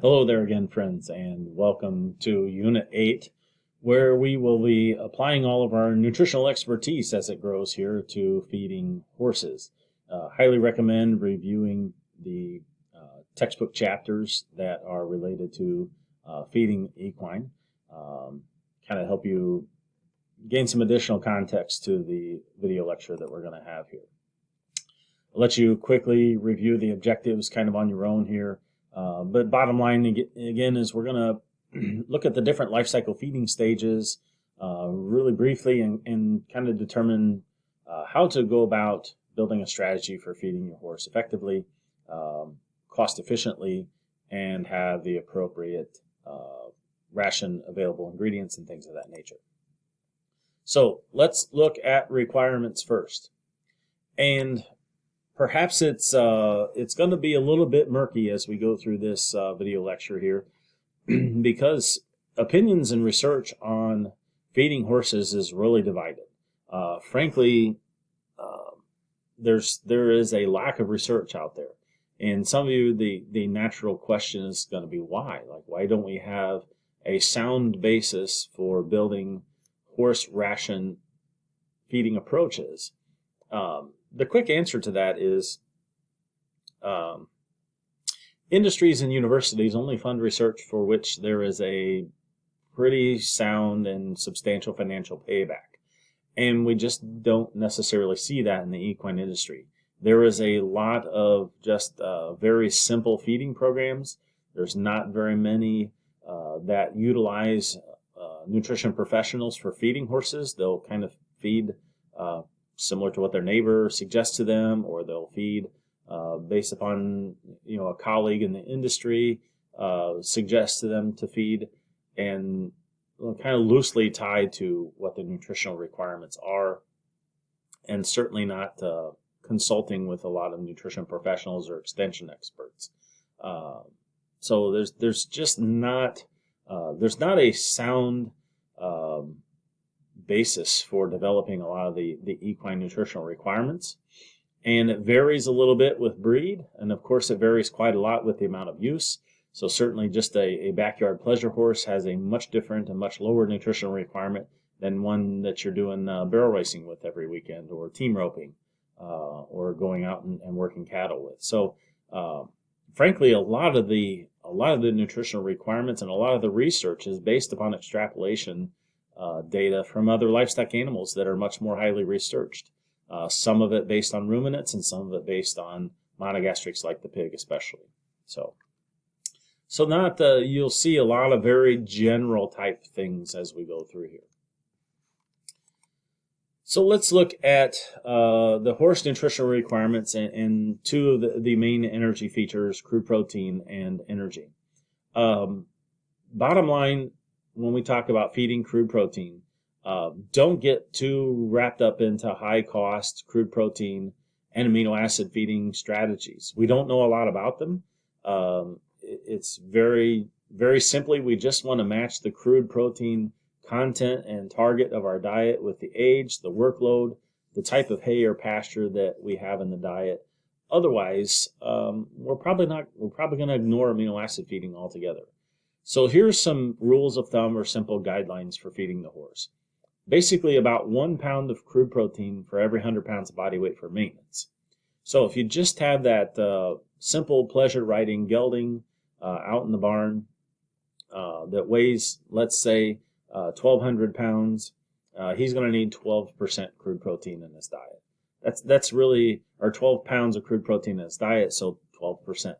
Hello there again, friends, and welcome to Unit 8, where we will be applying all of our nutritional expertise as it grows here to feeding horses. Highly recommend reviewing the textbook chapters that are related to feeding equine. Kind of help you gain some additional context to the video lecture that we're going to have here. I'll let you quickly review the objectives kind of on your own here. But bottom line, again, is we're going to look at the different life cycle feeding stages really briefly and kind of determine how to go about building a strategy for feeding your horse effectively, cost efficiently, and have the appropriate ration available ingredients and things of that nature. So let's look at requirements first. And perhaps it's going to be a little bit murky as we go through this video lecture here because opinions and research on feeding horses is really divided. Frankly, there is a lack of research out there. And some of you, the natural question is going to be why? Like, why don't we have a sound basis for building horse ration feeding approaches? The quick answer to that is industries and universities only fund research for which there is a pretty sound and substantial financial payback. And we just don't necessarily see that in the equine industry. There is a lot of just very simple feeding programs. There's not very many that utilize nutrition professionals for feeding horses. They'll kind of feed similar to what their neighbor suggests to them, or they'll feed based upon a colleague in the industry suggests to them to feed, and kind of loosely tied to what the nutritional requirements are, and certainly not consulting with a lot of nutrition professionals or extension experts. So there's just not a sound basis for developing a lot of the equine nutritional requirements. And it varies a little bit with breed, and of course it varies quite a lot with the amount of use. So certainly just a backyard pleasure horse has a much different and much lower nutritional requirement than one that you're doing barrel racing with every weekend, or team roping, or going out and working cattle with. So frankly, a lot of the nutritional requirements and a lot of the research is based upon extrapolation data from other livestock animals that are much more highly researched. Some of it based on ruminants and some of it based on monogastrics like the pig especially. So you'll see a lot of very general type things as we go through here. So let's look at the horse nutritional requirements and two of the main energy features, crude protein and energy. Bottom line, when we talk about feeding crude protein, don't get too wrapped up into high-cost crude protein and amino acid feeding strategies. We don't know a lot about them. It's very, very simply, we just want to match the crude protein content and target of our diet with the age, the workload, the type of hay or pasture that we have in the diet. Otherwise, we're probably going to ignore amino acid feeding altogether. So here's some rules of thumb or simple guidelines for feeding the horse. Basically about 1 pound of crude protein for every 100 pounds of body weight for maintenance. So if you just have that simple pleasure riding gelding out in the barn that weighs, let's say, 1,200 pounds, he's going to need 12% crude protein in his diet. That's really, or 12 pounds of crude protein in his diet, so 12%.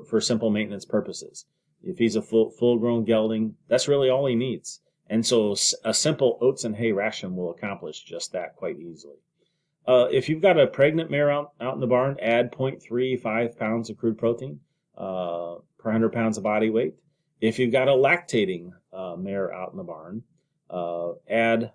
For simple maintenance purposes. If he's a full-grown gelding, that's really all he needs. And so a simple oats and hay ration will accomplish just that quite easily. If you've got a pregnant mare out in the barn, add 0.35 pounds of crude protein per 100 pounds of body weight. If you've got a lactating mare out in the barn, add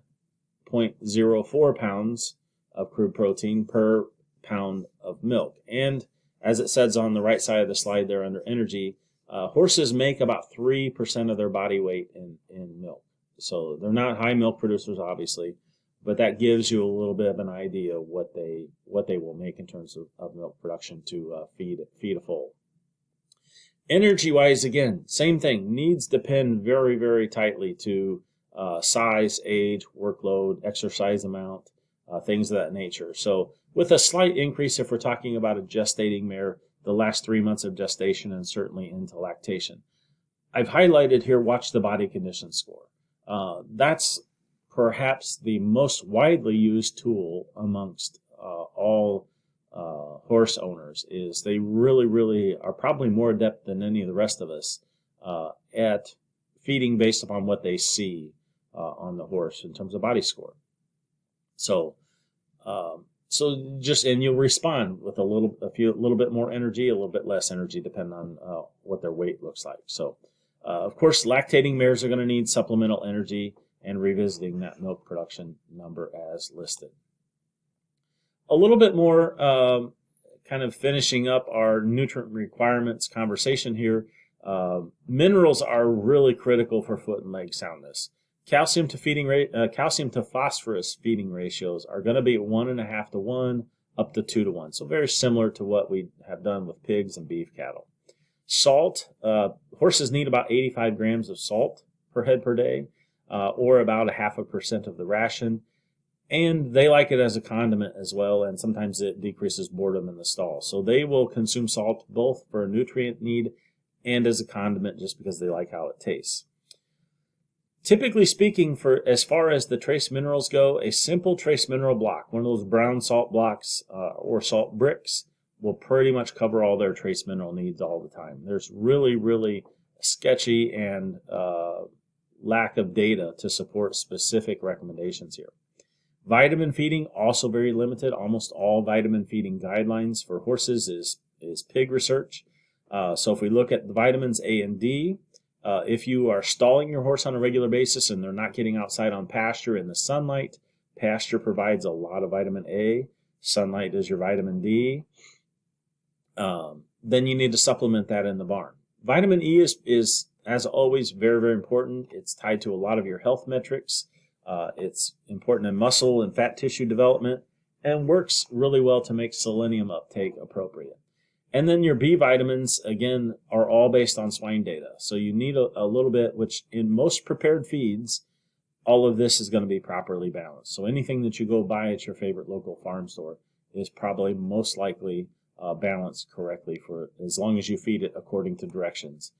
0.04 pounds of crude protein per pound of milk. And as it says on the right side of the slide there under energy, horses make about 3% of their body weight in milk. So they're not high milk producers, obviously, but that gives you a little bit of an idea of what they will make in terms of milk production to feed a foal. Energy-wise, again, same thing. Needs depend very, very tightly to size, age, workload, exercise amount, things of that nature. So with a slight increase, if we're talking about a gestating mare, the last 3 months of gestation and certainly into lactation. I've highlighted here, watch the body condition score. That's perhaps the most widely used tool amongst all horse owners. Is they really, really are probably more adept than any of the rest of us at feeding based upon what they see on the horse in terms of body score. So, and you'll respond with a little bit more energy, a little bit less energy, depending on what their weight looks like. So, of course, lactating mares are going to need supplemental energy and revisiting that milk production number as listed. A little bit more kind of finishing up our nutrient requirements conversation here. Minerals are really critical for foot and leg soundness. Calcium to phosphorus feeding ratios are going to be 1.5 to 1 up to 2 to 1. So very similar to what we have done with pigs and beef cattle. Salt, horses need about 85 grams of salt per head per day, or about 0.5% of the ration. And they like it as a condiment as well, and sometimes it decreases boredom in the stall. So they will consume salt both for a nutrient need and as a condiment just because they like how it tastes. Typically speaking, for as far as the trace minerals go, a simple trace mineral block, one of those brown salt blocks or salt bricks, will pretty much cover all their trace mineral needs all the time. There's really, really sketchy and lack of data to support specific recommendations here. Vitamin feeding, also very limited. Almost all vitamin feeding guidelines for horses is pig research. So if we look at the vitamins A and D, if you are stalling your horse on a regular basis and they're not getting outside on pasture in the sunlight, pasture provides a lot of vitamin A. Sunlight is your vitamin D. Then you need to supplement that in the barn. Vitamin E is as always, very, very important. It's tied to a lot of your health metrics. It's important in muscle and fat tissue development and works really well to make selenium uptake appropriate. And then your B vitamins, again, are all based on swine data. So you need a little bit, which in most prepared feeds, all of this is going to be properly balanced. So anything that you go buy at your favorite local farm store is probably most likely balanced correctly for as long as you feed it according to directions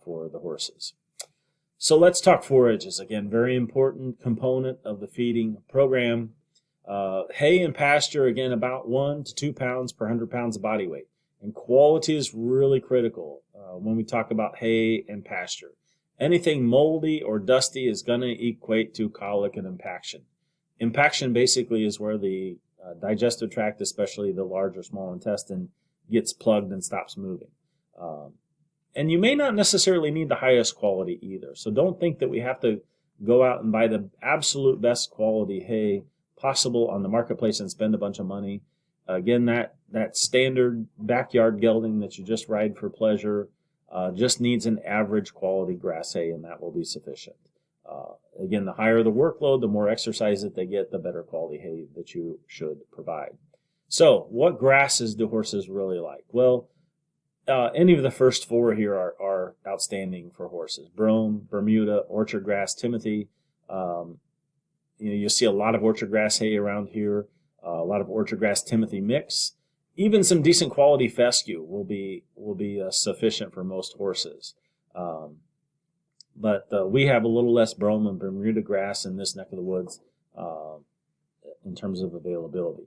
for the horses. So let's talk forages. Again, very important component of the feeding program. Hay and pasture, again, about 1 to 2 pounds per 100 pounds of body weight. And quality is really critical when we talk about hay and pasture. Anything moldy or dusty is going to equate to colic and impaction. Impaction basically is where the digestive tract, especially the large or small intestine, gets plugged and stops moving. And you may not necessarily need the highest quality either. So don't think that we have to go out and buy the absolute best quality hay possible on the marketplace and spend a bunch of money. Again, that standard backyard gelding that you just ride for pleasure just needs an average quality grass hay, and that will be sufficient. Again, the higher the workload, the more exercise that they get, the better quality hay that you should provide. So what grasses do horses really like? Well, any of the first four here are outstanding for horses. Brome, Bermuda, orchard grass, Timothy. You see a lot of orchard grass hay around here, a lot of orchard grass Timothy mix. Even some decent quality fescue will be sufficient for most horses. But we have a little less brome and Bermuda grass in this neck of the woods in terms of availability.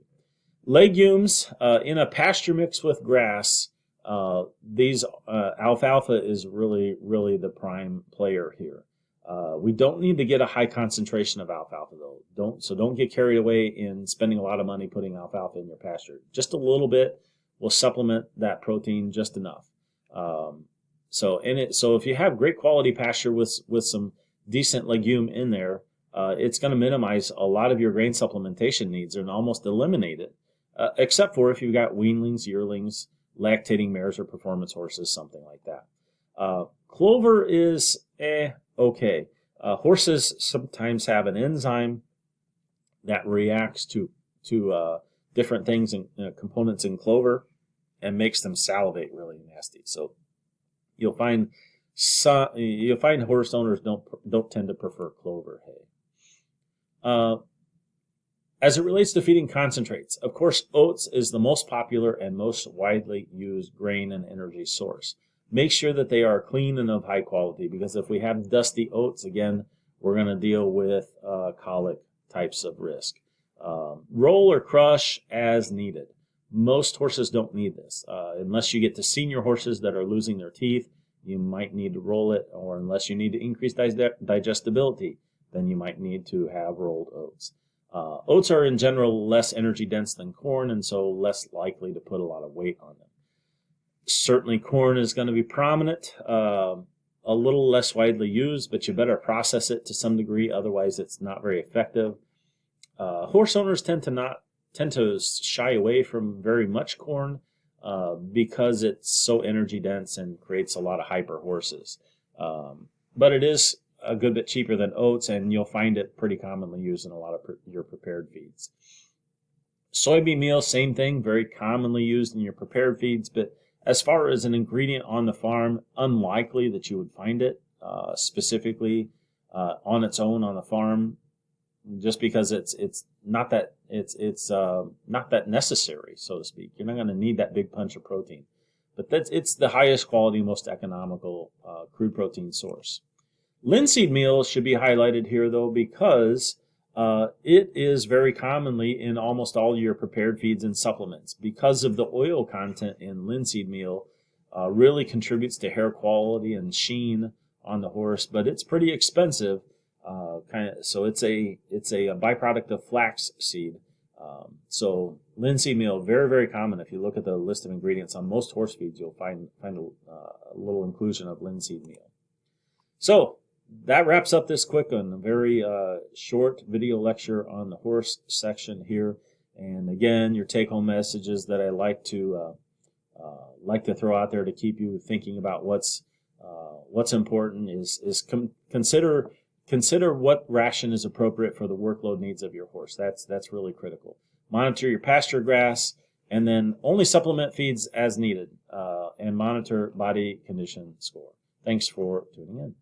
Legumes in a pasture mix with grass. Alfalfa is really, really the prime player here. We don't need to get a high concentration of alfalfa though. Don't get carried away in spending a lot of money putting alfalfa in your pasture. Just a little bit will supplement that protein just enough. So if you have great quality pasture with some decent legume in there, it's going to minimize a lot of your grain supplementation needs and almost eliminate it, except for if you've got weanlings, yearlings, lactating mares or performance horses, something like that. Clover is okay. Horses sometimes have an enzyme that reacts to different things and components in clover and makes them salivate really nasty. So You'll find horse owners don't tend to prefer clover hay. As it relates to feeding concentrates, of course, oats is the most popular and most widely used grain and energy source. Make sure that they are clean and of high quality, because if we have dusty oats, again, we're going to deal with colic types of risk. Roll or crush as needed. Most horses don't need this. Unless you get to senior horses that are losing their teeth, you might need to roll it, or unless you need to increase digestibility, then you might need to have rolled oats. Oats are in general less energy dense than corn, and so less likely to put a lot of weight on them. Certainly corn is going to be prominent, a little less widely used, but you better process it to some degree, otherwise it's not very effective. Horse owners tend to shy away from very much corn because it's so energy dense and creates a lot of hyper horses. But it is a good bit cheaper than oats, and you'll find it pretty commonly used in a lot of your prepared feeds. Soybean meal, same thing, very commonly used in your prepared feeds, but as far as an ingredient on the farm, unlikely that you would find it specifically on its own on the farm, just because it's not that necessary, so to speak. You're not going to need that big punch of protein, but it's the highest quality, most economical crude protein source. Linseed meal should be highlighted here, though, because it is very commonly in almost all your prepared feeds and supplements, because of the oil content in linseed meal. Really contributes to hair quality and sheen on the horse, but it's pretty expensive. So it's a byproduct of flax seed. So linseed meal, very, very common. If you look at the list of ingredients on most horse feeds, you'll find a little inclusion of linseed meal. So that wraps up this quick one, a very short video lecture on the horse section here. And again, your take-home messages that I like to throw out there to keep you thinking about what's important is consider what ration is appropriate for the workload needs of your horse. That's really critical. Monitor your pasture grass, and then only supplement feeds as needed, and monitor body condition score. Thanks for tuning in.